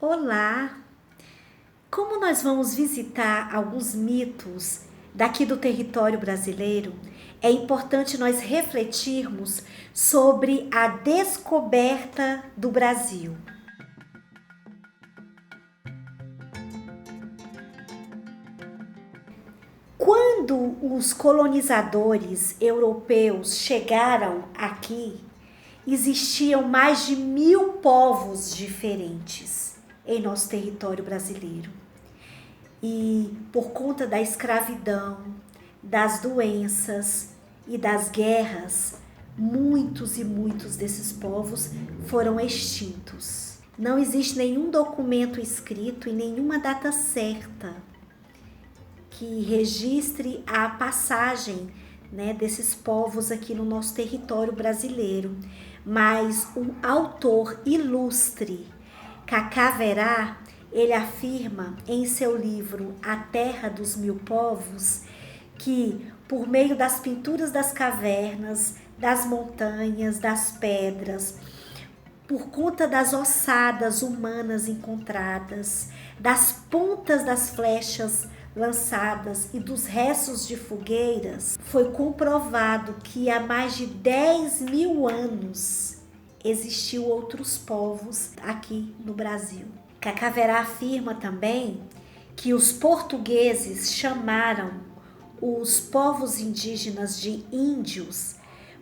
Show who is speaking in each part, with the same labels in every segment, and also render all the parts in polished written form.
Speaker 1: Olá! Como nós vamos visitar alguns mitos daqui do território brasileiro, é importante nós refletirmos sobre a descoberta do Brasil. Quando os colonizadores europeus chegaram aqui, existiam mais de 1000 povos diferentes em nosso território brasileiro. E por conta da escravidão, das doenças e das guerras, muitos e muitos desses povos foram extintos. Não existe nenhum documento escrito e nenhuma data certa que registre a passagem, desses povos aqui no nosso território brasileiro. Mas o autor ilustre Cacá Verá, ele afirma em seu livro A Terra dos Mil Povos que, por meio das pinturas das cavernas, das montanhas, das pedras, por conta das ossadas humanas encontradas, das pontas das flechas lançadas e dos restos de fogueiras, foi comprovado que há mais de 10.000 anos existiu outros povos aqui no Brasil. Cacá Verá afirma também que os portugueses chamaram os povos indígenas de índios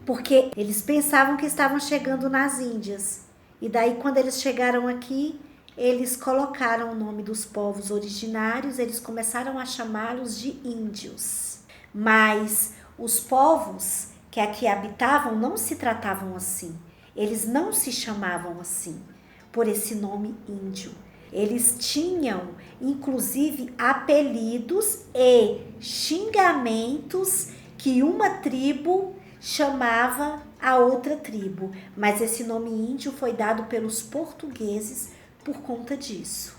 Speaker 1: porque eles pensavam que estavam chegando nas Índias. E daí, quando eles chegaram aqui, eles colocaram o nome dos povos originários, eles começaram a chamá-los de índios. Mas os povos que aqui habitavam não se tratavam assim. Eles não se chamavam assim, por esse nome índio. Eles tinham, inclusive, apelidos e xingamentos que uma tribo chamava a outra tribo. Mas esse nome índio foi dado pelos portugueses por conta disso.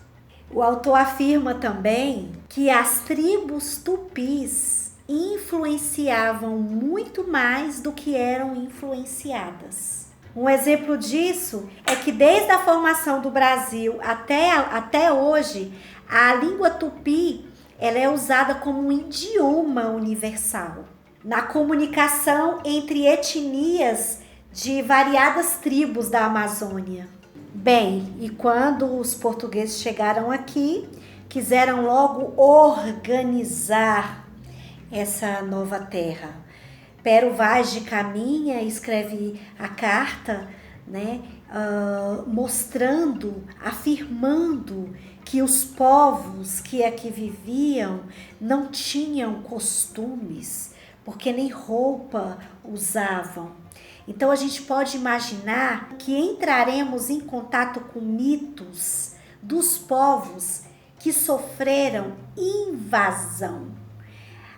Speaker 1: O autor afirma também que as tribos tupis influenciavam muito mais do que eram influenciadas. Um exemplo disso é que desde a formação do Brasil até hoje, a língua tupi ela é usada como um idioma universal na comunicação entre etnias de variadas tribos da Amazônia. Bem, e quando os portugueses chegaram aqui, quiseram logo organizar essa nova terra. Pero Vaz de Caminha escreve a carta, mostrando, afirmando que os povos que aqui viviam não tinham costumes, porque nem roupa usavam. Então a gente pode imaginar que entraremos em contato com mitos dos povos que sofreram invasão.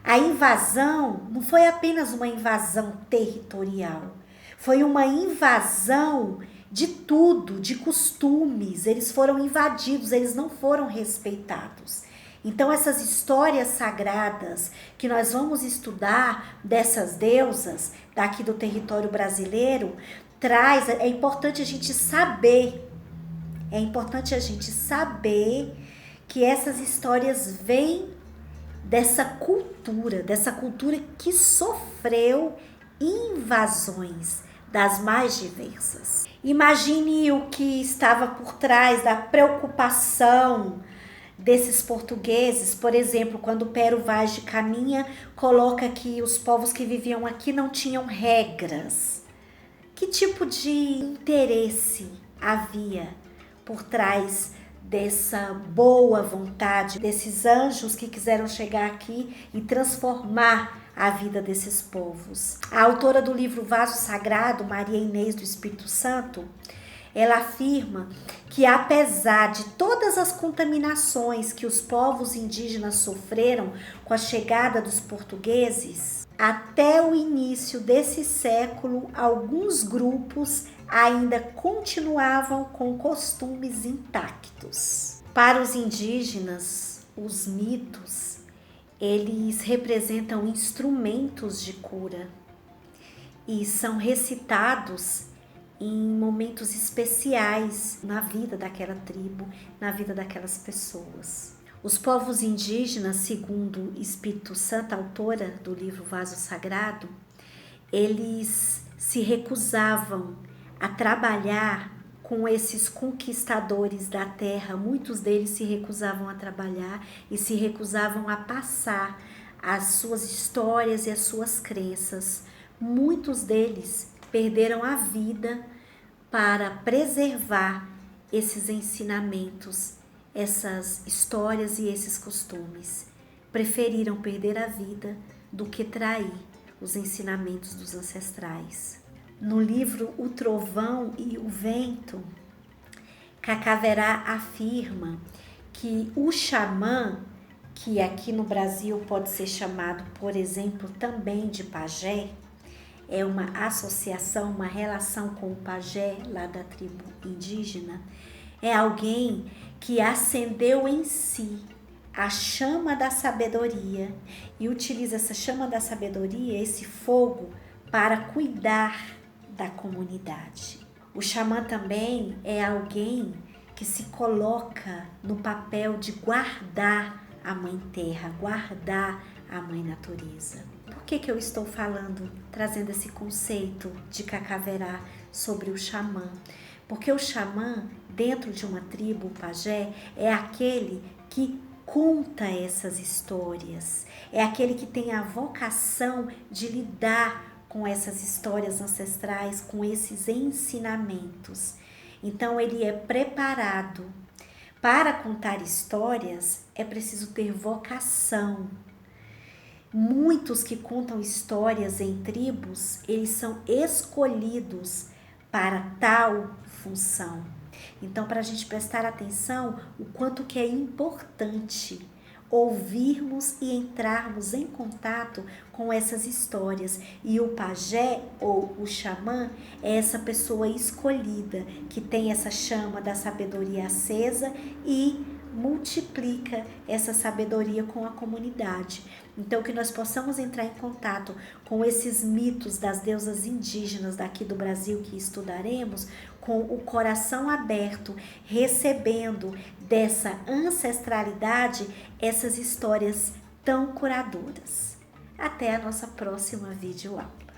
Speaker 1: A invasão não foi apenas uma invasão territorial, foi uma invasão de tudo, de costumes. Eles foram invadidos, eles não foram respeitados. Então essas histórias sagradas que nós vamos estudar dessas deusas daqui do território brasileiro, é importante a gente saber, que essas histórias vêm dessa cultura que sofreu invasões das mais diversas. Imagine o que estava por trás da preocupação desses portugueses, por exemplo, quando Pero Vaz de Caminha coloca que os povos que viviam aqui não tinham regras. Que tipo de interesse havia por trás dessa boa vontade, desses anjos que quiseram chegar aqui e transformar a vida desses povos? A autora do livro Vaso Sagrado, Maria Inês do Espírito Santo, ela afirma que apesar de todas as contaminações que os povos indígenas sofreram com a chegada dos portugueses, até o início desse século, alguns grupos ainda continuavam com costumes intactos. Para os indígenas, os mitos, eles representam instrumentos de cura e são recitados em momentos especiais na vida daquela tribo, na vida daquelas pessoas. Os povos indígenas, segundo Espírito Santo, autora do livro Vaso Sagrado, eles se recusavam a trabalhar com esses conquistadores da terra. Muitos deles se recusavam a trabalhar e se recusavam a passar as suas histórias e as suas crenças. Muitos deles perderam a vida para preservar esses ensinamentos, essas histórias e esses costumes. Preferiram perder a vida do que trair os ensinamentos dos ancestrais. No livro O Trovão e o Vento, Cacaverá afirma que o xamã, que aqui no Brasil pode ser chamado, por exemplo, também de pajé, é uma associação, uma relação com o pajé lá da tribo indígena, é alguém que acendeu em si a chama da sabedoria e utiliza essa chama da sabedoria, esse fogo, para cuidar da comunidade. O xamã também é alguém que se coloca no papel de guardar a mãe terra, guardar a mãe natureza. Por que eu estou falando, trazendo esse conceito de Cacaverá sobre o xamã? Porque o xamã, dentro de uma tribo, o pajé, é aquele que conta essas histórias, é aquele que tem a vocação de lidar com essas histórias ancestrais, com esses ensinamentos. Então ele é preparado. Para contar histórias é preciso ter vocação. Muitos que contam histórias em tribos, eles são escolhidos para tal função. Então, para a gente prestar atenção o quanto que é importante ouvirmos e entrarmos em contato com essas histórias. E o pajé ou o xamã é essa pessoa escolhida que tem essa chama da sabedoria acesa e multiplica essa sabedoria com a comunidade. Então, que nós possamos entrar em contato com esses mitos das deusas indígenas daqui do Brasil que estudaremos, com o coração aberto, recebendo dessa ancestralidade essas histórias tão curadoras. Até a nossa próxima videoaula.